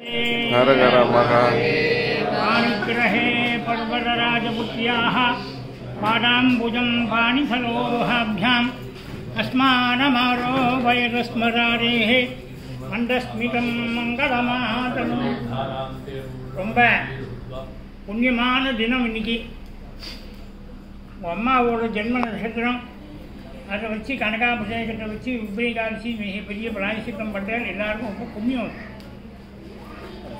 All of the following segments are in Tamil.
हर हर पाणिग्रहे पर्वतराजपुत्र्याः पादाम्बुजं पाणिफलोरुहाभ्याम् अस्मानमारोपयतस्मरारेः मन्दस्मितं मङ्गलमातनु. ரொம்ப புண்ணியமான தினம் இன்னைக்கு. உங்கள் அம்மாவோட ஜென்ம நட்சத்திரம் அதை வச்சு கனகாபிஷேகத்தை வச்சு உபயோகாரிசி மிகப்பெரிய பிராயசித்தம் பண்ணுறாரு. எல்லாருக்கும் ரொம்ப புண்ணியம்.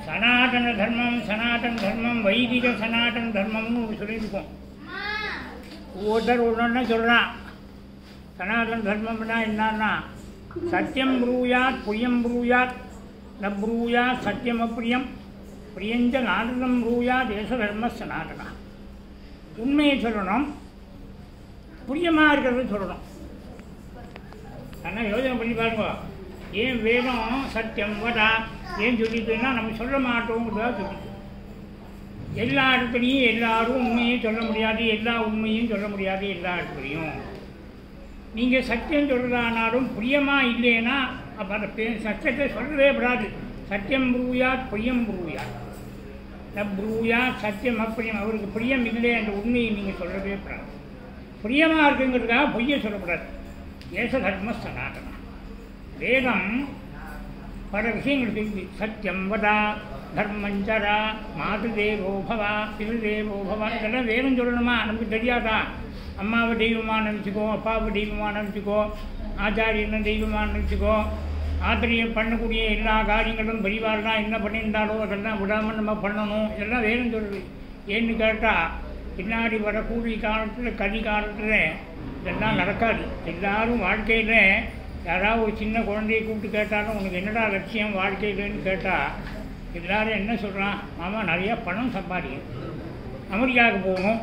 சனாதன தர்மம் வைதிக சனாதன தர்மம்னு ஒரு சொல்லியிருக்கோம். ஒவ்வொருத்தர் ஒன்றா சொல்கிறான். சனாதன தர்மம்னா என்னன்னா, சத்தியம் ப்ரூயாத் புரியம் ப்ரூயாத் ந ப்ரூயாத் சத்தியம் அப்பிரியம் பிரியஞ்ச நாடகம் ப்ரூயாத் தேச தர்ம சனாதனா. உண்மையை சொல்லணும், புரியமாக இருக்கிறது சொல்லணும். ஆனால் யோசனை பண்ணி பாருங்க, ஏன் வேதம் சத்தியம் வதா ஏன் சொல்லிட்டுன்னா நம்ம சொல்ல மாட்டோங்கிறதா சொல்லிட்டு. எல்லா இடத்துலையும் எல்லாரும் உண்மையும் சொல்ல முடியாது, எல்லா உண்மையும் சொல்ல முடியாது எல்லா இடத்துலையும். நீங்கள் சத்தியம் சொல்கிறதானாலும் பிரியமாக இல்லைன்னா அப்போ அந்த சத்தியத்தை சொல்லவே கூடாது. சத்தியம் ப்ரூயாத் பிரியம் ப்ரூயாத் ந ப்ரூயாத் சத்தியம் அப்பிரியம். அவருக்கு பிரியம் இல்லை அந்த உண்மையை நீங்கள் சொல்லவே கூடாது. பிரியமாக இருக்குங்கிறதுக்காக பொய்ய சொல்லக்கூடாது. தேச தர்ம சனாதனா. வேதம் பல விஷயங்கள் சொல்லி, சத்தியம் வதா தர்மஞ்சரா மாதுதேவோ பவா பிதேவோ பவா, இதெல்லாம் வேதம் சொல்லணுமா? நமக்கு தெரியாதா? அம்மாவை தெய்வமாக நினச்சிக்கோ, அப்பாவை தெய்வமாக நினச்சிக்கோ, ஆச்சாரியனை தெய்வமாக நினச்சிக்கோ. ஆத்திரியம் பண்ணக்கூடிய எல்லா காரியங்களும் பெரியவாள்லாம் என்ன பண்ணியிருந்தாலோ அதெல்லாம் விடாமல் நம்ம பண்ணணும். இதெல்லாம் வேதம் சொல்லுது. ஏன்னு கேட்டால் பின்னாடி வரக்கூடிய காலத்தில் கலி காலத்தில் இதெல்லாம் நடக்காது. எல்லாரும் வாழ்க்கையில் யாராவது ஒரு சின்ன குழந்தையை கூப்பிட்டு கேட்டாலும் உனக்கு என்னடா லட்சியம் வாழ்க்கையிலன்னு கேட்டால் எல்லாரும் என்ன சொல்கிறான்? மாமா நிறையா பணம் சம்பாதிக்கணும், அமெரிக்காவுக்கு போகணும்,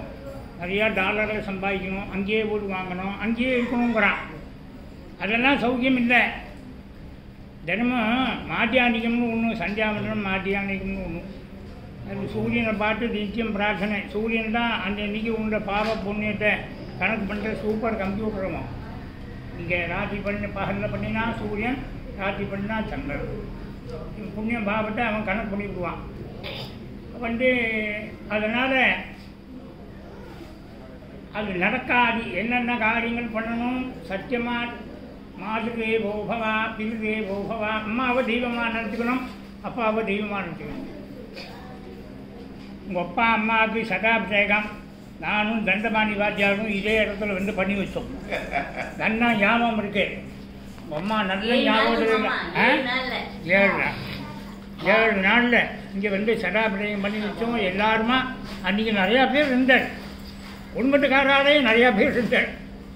நிறையா டாலரை சம்பாதிக்கணும், அங்கேயே வீடு வாங்கணும், அங்கேயே இருக்கணுங்கிறான். அதெல்லாம் சௌக்கியம் இல்லை. தினமும் மாத்தியானிக்கம்னு ஒன்று, சந்தியாவந்தனம் மாத்தியானிக்கம்னு ஒன்று. அது சூரியனை பார்த்து நிச்சயம் பிரார்த்தனை. சூரியன் தான் அந்த இன்றைக்கி உள்ள பாவ புண்ணியத்தை கணக்கு பண்ணுற சூப்பர் கம்ப்யூட்டருமோ. இங்கே ராத்தி பண்ணி பகலில் பண்ணினா சூரியன், ராத்தி பண்ணினா சந்திரன். புண்ணியம் பாவத்தை அவன் கணக்கு பண்ணிவிடுவான். அதனால் அது நடக்காது. என்னென்ன காரியங்கள் பண்ணணும்? சத்தியமாக மாதுதே போபவா பிதே போபவா. அம்மாவை தெய்வமாக நினச்சிக்கணும், அப்பாவை தெய்வமாக நினச்சிக்கணும். உங்கள் அப்பா அம்மாவுக்கு சதாபிஷேகம் நானும் தண்டபாணி வாத்தியாரும் இதே இடத்துல வந்து பண்ணி வச்சோம். நன்னா ஞாபகம் இருக்கு. அம்மா நல்ல ஞாபகம். 7 நாளில் இங்கே வந்து சதாபிஷேகம் பண்ணி வச்சோம். எல்லாருமா அன்றைக்கி நிறையா பேர் இருந்தார். உண்மத்துக்காராலே நிறையா பேர் இருந்தார்.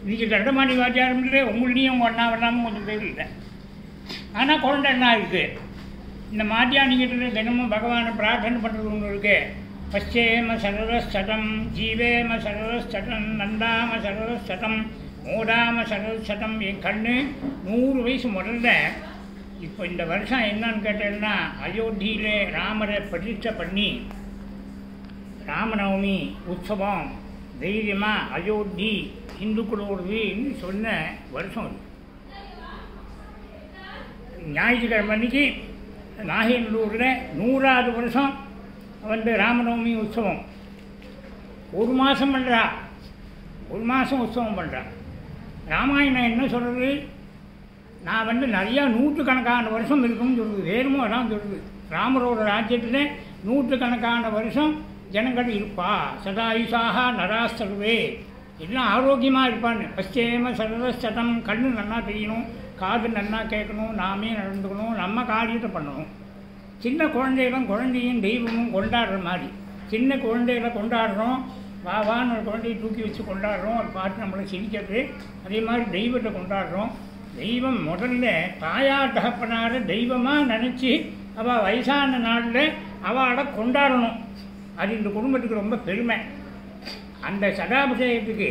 இன்றைக்கி தண்டபாணி வாத்தியாரும் இல்லை, உங்கள்டையும் உங்கள் அண்ணா வேணாமல் கொஞ்சம் பேர் இல்லை. ஆனால் குழந்தை என்ன இருக்குது? இந்த மாத்தியானிக்கிட்ட தினமும் பகவானை பிரார்த்தனை பண்ணுறது ஒன்று இருக்குது. பச்சேம சரதம் ஜீவேம சரதம் நந்தாம சரதம் மோடாம சரதம். என் கண்ணு 100 வயசு முதல்ல. இப்போ இந்த வருஷம் என்னன்னு கேட்டேன்னா, அயோத்தியிலே ராமரை பிரதிஷ்டை பண்ணி ராமநவமி உற்சவம் தைரியமாக அயோத்தி இந்துக்களோடுன்னு சொன்ன வருஷம் அது. ஞாயிற்றுக்கிழமை அன்னைக்கு நாகேந்திரூரில் 100வது வருஷம் வந்து ராமநவமி உற்சவம். 1 மாதம் பண்ணுறா, 1 மாதம் உற்சவம் பண்ணுறா. ராமாயணம் என்ன சொல்கிறது? நான் வந்து நிறையா 100கணக்கான வருஷம் இருக்குன்னு சொல்லுது. வேறுமோ அதான் சொல்லுது. ராமரோட ராஜ்யத்தில் 100கணக்கான வருஷம் ஜனங்கள் இருப்பா. சதாயுஷாக நராஸ்தருவே, எல்லாம் ஆரோக்கியமாக இருப்பான்னு. பச்சேம சரதம். கண்ணு நல்லா தெரியணும், காது நல்லா கேட்கணும், நாமே நடந்துக்கணும், நம்ம காரியத்தை பண்ணணும். சின்ன குழந்தையும் தெய்வமும் கொண்டாடுற மாதிரி. சின்ன குழந்தைகளை கொண்டாடுறோம், வான்னு ஒரு குழந்தையை தூக்கி வச்சு கொண்டாடுறோம், அதை பார்த்து நம்மளை சிரிக்கிறது. அதே மாதிரி தெய்வத்தை கொண்டாடுறோம். தெய்வம் முதல்ல தாயார் தகப்பனார தெய்வமாக நினச்சி அவள் வயசான நாளில் அவளை கொண்டாடணும். அது இந்த குடும்பத்துக்கு ரொம்ப பெருமை. அந்த சதாபிஷேகத்துக்கு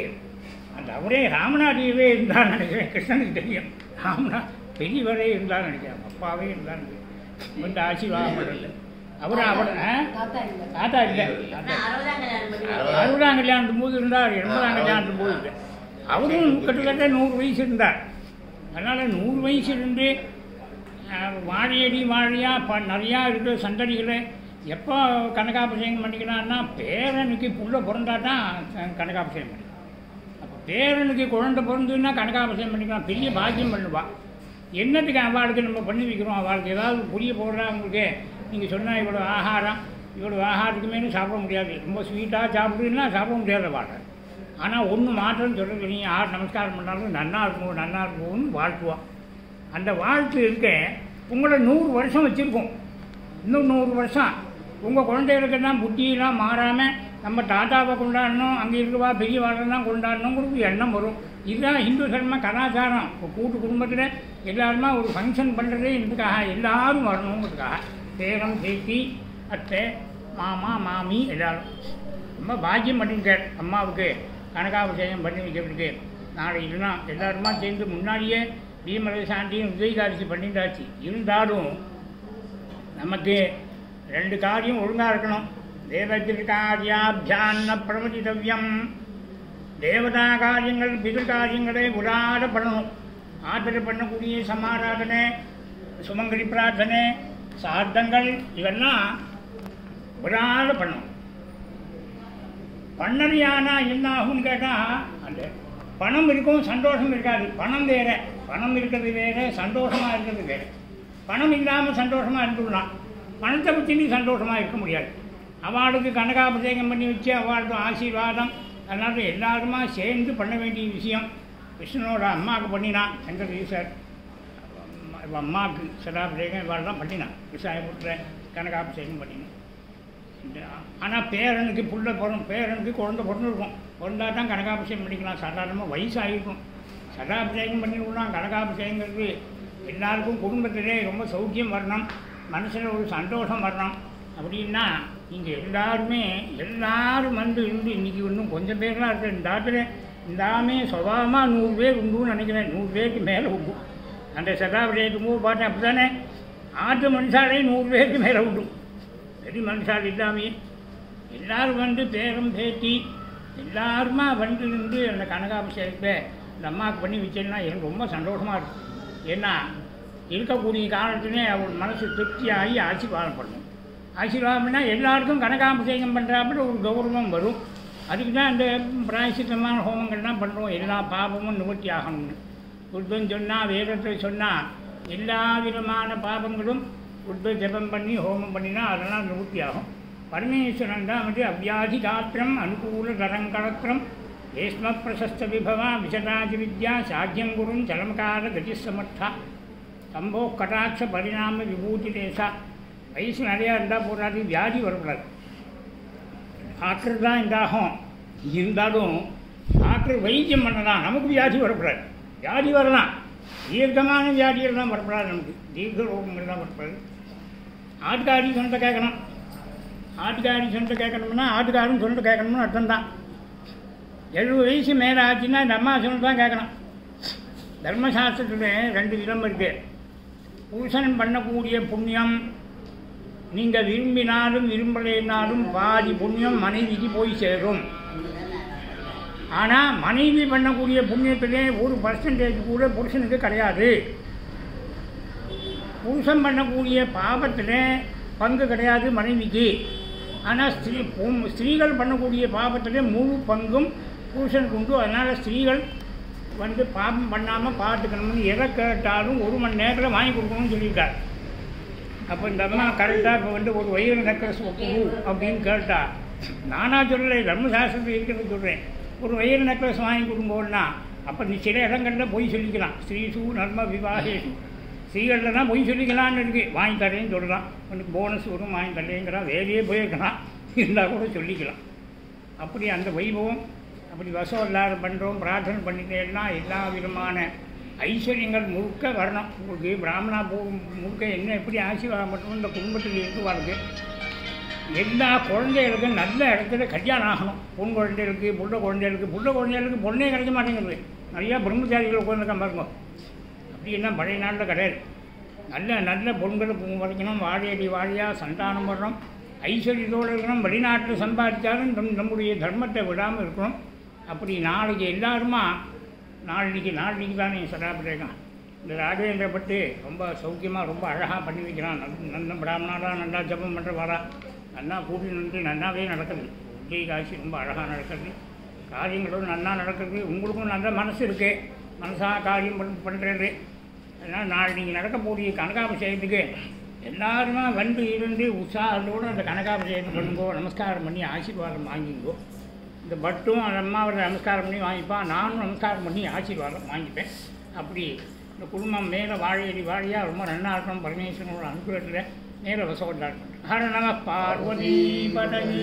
அந்த அவரே ராமநாதியவே இருந்தான்னு நினைக்கிறேன். கிருஷ்ணனுக்கு தெரியும், ராமனா பெரியவரே இருந்தான்னு நினைக்கிறேன், அப்பாவே இருந்தான்னு வந்து ஆசீர்வாதம் பண்ணுறது. அவர் தாத்தா இல்லை, 60ஆம் கல்யாணத்தும் போது இருந்தார், 80ஆம் கல்யாணத்தும் போது இல்லை. அவரும் கிட்டத்தட்ட 100 வயசு இருந்தார். அதனால் 100 வயசு இருந்து வாழையடி வாழையாக நிறையா இருக்கிற சந்தடிகளை எப்போ கனகாபிஷேகம் பண்ணிக்கலான்னா பேரனுக்கு புள்ள பிறந்தா தான் கனகாபிஷேகம் பண்ணிக்கலாம். அப்போ பேரனுக்கு குழந்தை பிறந்துன்னா கனகாபிஷேகம் பண்ணிக்கலாம். பெரிய பாக்கியம் பண்ணுவாள். என்னத்துக்கு அவளுக்கு நம்ம பண்ணி வைக்கிறோம்? அவளுக்கு ஏதாவது புரிய போடுறா உங்களுக்கு? நீங்கள் சொன்னால் இவ்வளோ ஆகாரத்துக்கு மேலே சாப்பிட முடியாது, ரொம்ப ஸ்வீட்டாக சாப்பிடுன்னா சாப்பிட முடியாத வாழை. ஆனால் ஒன்று மாற்றம் சொல்கிறது, நீங்கள் யார் நமஸ்காரம் பண்ணாலும் நல்லா இருக்கும்னு வாழ்த்துவாள். அந்த வாழ்த்து இருக்க உங்களை 100 வருஷம் வச்சுருக்கோம். இன்னும் 100 வருஷம் உங்கள் குழந்தைகளுக்கெல்லாம் புத்தியெல்லாம் மாறாமல் நம்ம தாத்தாவை கொண்டாடணும், அங்கே இருக்கவா பெரியவாளெல்லாம் கொண்டாடணுங்கிறது எண்ணம் வரும். இதுதான் ஹிந்து தர்ம கலாச்சாரம். இப்போ கூட்டு குடும்பத்தில் எல்லாருமா ஒரு ஃபங்க்ஷன் பண்ணுறதே இதுக்காக, எல்லோரும் வரணுங்கிறதுக்காக. பேரம் பேத்தி அத்தை மாமா மாமி எல்லோரும் ரொம்ப பாக்கியம் பண்ணிருக்கார். அம்மாவுக்கு கனகாபிஷேகம் பண்ணி வைக்கிறதுக்கு நாளை இல்லைன்னா எல்லாருமா சேர்ந்து முன்னாடியே பீமரத சாந்தியும் உதயகாரிசி பண்ணிட்டாச்சு. இருந்தாலும் நமக்கு 2 காரியம் ஒழுங்காக இருக்கணும். தேவதிர்காரியாபியான்ன பிரமதிதவ்யம். தேவதா காரியங்கள் பிதிர்காரியங்களை விடாத பண்ணணும். ஆற்றில் பண்ணக்கூடிய சமாராதனை, சுமங்கலி பிரார்த்தனை, சார்த்தங்கள் இதெல்லாம் விடாத பண்ணணும். பண்ணலையானா என்ன ஆகும்னு கேட்டால், அந்த பணம் இருக்கும் சந்தோஷம் இருக்காது. பணம் வேற, பணம் இருக்கிறது வேறு, சந்தோஷமாக இருக்கிறது வேறு. பணம் இல்லாமல் சந்தோஷமாக இருந்துடலாம், பணத்தை பற்றி சந்தோஷமாக இருக்க முடியாது. அவளுக்கு கனகாபிஷேகம் பண்ணி வச்சு அவளுக்கு ஆசீர்வாதம். அதனால எல்லாருமா சேர்ந்து பண்ண வேண்டிய விஷயம். கிருஷ்ணனோட அம்மாவுக்கு பண்ணினான் சங்கர் ஈஸ்வர். அம்மாவுக்கு சதாபிஷேகம் இவாள்தான் பண்ணினான். விவசாயபுரத்தில் கனகாபிஷேகம் பண்ணினான். ஆனால் பேரனுக்கு புள்ள பேரனுக்கு குழந்தை பிறந்திருக்கும். பிறந்தா தான் கனகாபிஷேகம் பண்ணிக்கலாம். சாதாரணமாக வயசாகிருக்கும். சதாபிஷேகம் பண்ணிவிடலாம். கனகாபிஷேகங்கிறது எல்லாருக்கும் குடும்பத்திலே ரொம்ப சௌக்கியம் வரணும், மனசில் ஒரு சந்தோஷம் வரணும். அப்படின்னா இங்கே எல்லாரும் வந்து இருந்து இன்றைக்கி இன்னும் கொஞ்சம் பேர்லாம் இருக்குது. இந்த ஆற்றுல இந்தாமே சுபாவமாக 100 பேர் உண்டுன்னு நினைக்கிறேன். 100 பேருக்கு மேலே உண்டு. அந்த சதாபிஷேகத்துக்கு போது பார்த்தேன் அப்படி தானே. ஆற்று மனுஷாலே 100 பேருக்கு மேலே உண்டு. பெரிய மனுஷால் இல்லாமே எல்லோரும் வந்து பேரம் பேத்தி எல்லாருமா வந்து இருந்து அந்த கனகாபிஷேகத்தை இந்த அம்மாவுக்கு பண்ணி வச்சேன்னா எனக்கு ரொம்ப சந்தோஷமாக இருக்கும். ஏன்னா இருக்கக்கூடிய காலத்துலேயே அவள் மனசு திருப்தியாகி ஆசீர்வாதம் பண்ணணும். ஆசீர்வாதம்னா எல்லாருக்கும் கனகாபிஷேகம் பண்ணுறாப்புல ஒரு கௌரவம் வரும். அதுக்கு தான் இந்த பிராயசித்தமான ஹோமங்கள்லாம் பண்ணுறோம். எல்லா பாபமும் நிவர்த்தி ஆகணும்னு உருதுன்னு சொன்னால், வேதத்தில் சொன்னால் எல்லா விதமான பாபங்களும் உருது ஜபம் பண்ணி ஹோமம் பண்ணினா அதெல்லாம் நிவர்த்தி ஆகும். பரமேஸ்வரன் தான் வந்து அவ்யாதி காத்திரம் அனுகூல தரங்கலத்திரம் ஏஸ்ம பிரசஸ்த விபவா விசதாதி வித்யா சாத்தியம் குரும் சலமகால கதிசமர்த்தா சம்போ கட்டாட்ச பரிணாம விபூதி தேசா. வயசு நிறையா இருந்தால் போராது, வியாதி வரக்கூடாது. டாக்டர் தான் இதாகும். இருந்தாலும் டாக்டர் வைத்தியம் பண்ணலாம், நமக்கு வியாதி வரக்கூடாது. வியாதி வரலாம், தீர்க்கமான வியாதிகள் தான் வரக்கூடாது. நமக்கு தீர்க்க ரோகங்கள் தான் வரக்கூடாது. ஆட்டுக்காரி சொன்னதை கேட்கணும். ஆட்டுக்காரி சொன்னதை கேட்கணும்னா ஆட்டுக்காரன் சொன்னதை கேட்கணும்னு அர்த்தம் தான். 70 வயசு மேலே ஆச்சுன்னா இந்த அம்மா சொன்னது தான் கேட்கணும். தர்மசாஸ்திரத்தில் 2 விதம் இருக்குது. புருஷன் பண்ணக்கூடிய புண்ணியம் நீங்கள் விரும்பினாலும் விரும்பலைனாலும் பாதி புண்ணியம் மனைவிக்கு போய் சேரும். ஆனால் மனைவி பண்ணக்கூடிய புண்ணியத்திலே 1% கூட புருஷனுக்கு கிடையாது. புருஷன் பண்ணக்கூடிய பாபத்தில் பங்கு கிடையாது மனைவிக்கு. ஆனால் ஸ்திரீகள் பண்ணக்கூடிய பாபத்தில் முழு பங்கும் புருஷனுக்கு உண்டு. அதனால் ஸ்திரீகள் வந்து பாபம் பண்ணாமல் பார்த்துக்கணும்னு எதை கேட்டாலும் 1 மணி நேரத்தில் வாங்கி கொடுக்கணும்னு சொல்லியிருக்கார். அப்போ இந்த அம்மா கரெக்டாக இப்போ வந்து ஒரு வயிறு நெக்லஸ் அப்படின்னு கேட்டா, நானாக சொல்லலை, தர்மசாஸ்திரத்தில் இருக்கிறது சொல்கிறேன். ஒரு வயிறு நெக்லஸ் வாங்கி கொடுங்கோன்னா அப்போ நீ சில இடங்களில் பொய் சொல்லிக்கலாம். ஸ்ரீசு நர்ம விவாகேஷு, ஸ்ரீகளில் தான் பொய் சொல்லிக்கலான்னு இருக்குது. வாங்கி தரேன்னு சொல்லலாம், உனக்கு போனஸ் வரும் வாங்கி தரேங்கிறான். வேலையே போயிருக்கலாம், இருந்தால் கூட சொல்லிக்கலாம். அப்படி அந்த வைபவம் அப்படி வசம் எல்லாரும் பண்ணுறோம். பிரார்த்தனை பண்ணிட்டேன்னா எல்லா விதமான ஐஸ்வர்யங்கள் முழுக்க வரணும். உங்களுக்கு பிராமணா முழுக்க என்ன எப்படி ஆசீர்வாதம் பண்ணணும். இந்த குடும்பத்தில் இருக்குவாருக்கு எல்லா குழந்தைகளுக்கும் நல்ல இடத்துல கல்யாணம் ஆகணும். பொன் குழந்தைகளுக்கு புள்ள குழந்தைகளுக்கு பொண்ணே கிடைக்க மாட்டேங்கிறது. நிறையா பிரம்மச்சாரிகள் உட்காந்துருக்க பாருங்க. அப்படி என்ன பழைய நாளில் கிடையாது. நல்ல பொண்களை வரைக்கணும். வாழையடி வாழையாக சந்தானம் வரணும். ஐஸ்வர்யத்தோடு இருக்கணும். வெளிநாட்டில் சம்பாதிச்சாலும் நம்முடைய தர்மத்தை விடாமல் இருக்கணும். அப்படி நாளைக்கு எல்லாருமா நாளைக்கு தானே சதாபிஷேகம். இந்த ராகவேந்திர பட்டு ரொம்ப சௌக்கியமாக ரொம்ப அழகாக பண்ணி வைக்கிறான். நல்ல பிராமணாலாம் நல்லா ஜபம் பண்ணுற வரா, நல்லா கூட்டி நின்று நல்லாவே நடக்குது. விஜய் காட்சி ரொம்ப அழகாக நடக்கிறது, காரியங்களும் நல்லா நடக்கிறது. உங்களுக்கும் நல்ல மனசு இருக்குது, மனசாக காரியம் பண்ணுறது. அதனால் நாள் நீங்கள் நடக்கக்கூடிய கனகாபிஷேகத்துக்கு எல்லாருமே வந்து இருந்து உற்சாகத்தோடு அந்த கனகாபிஷேகத்தை பண்ணுங்கோ, நமஸ்காரம் பண்ணி ஆசீர்வாதம் வாங்கிங்கோ. இந்த பட்டும் அந்த அம்மாவை நமஸ்காரம் பண்ணி வாங்கிப்பான், நானும் நமஸ்காரம் பண்ணி ஆசீர்வாதம் வாங்கிப்பேன். அப்படி இந்த குடும்பம் மேலே வாழையடி வாழையாக ரொம்ப நல்லா இருக்கணும். பரமேஸ்வரனோட அனுகிரகத்தில் மேலே வசோட்டா இருக்கணும். ஹர நம பார்வதி பதவி.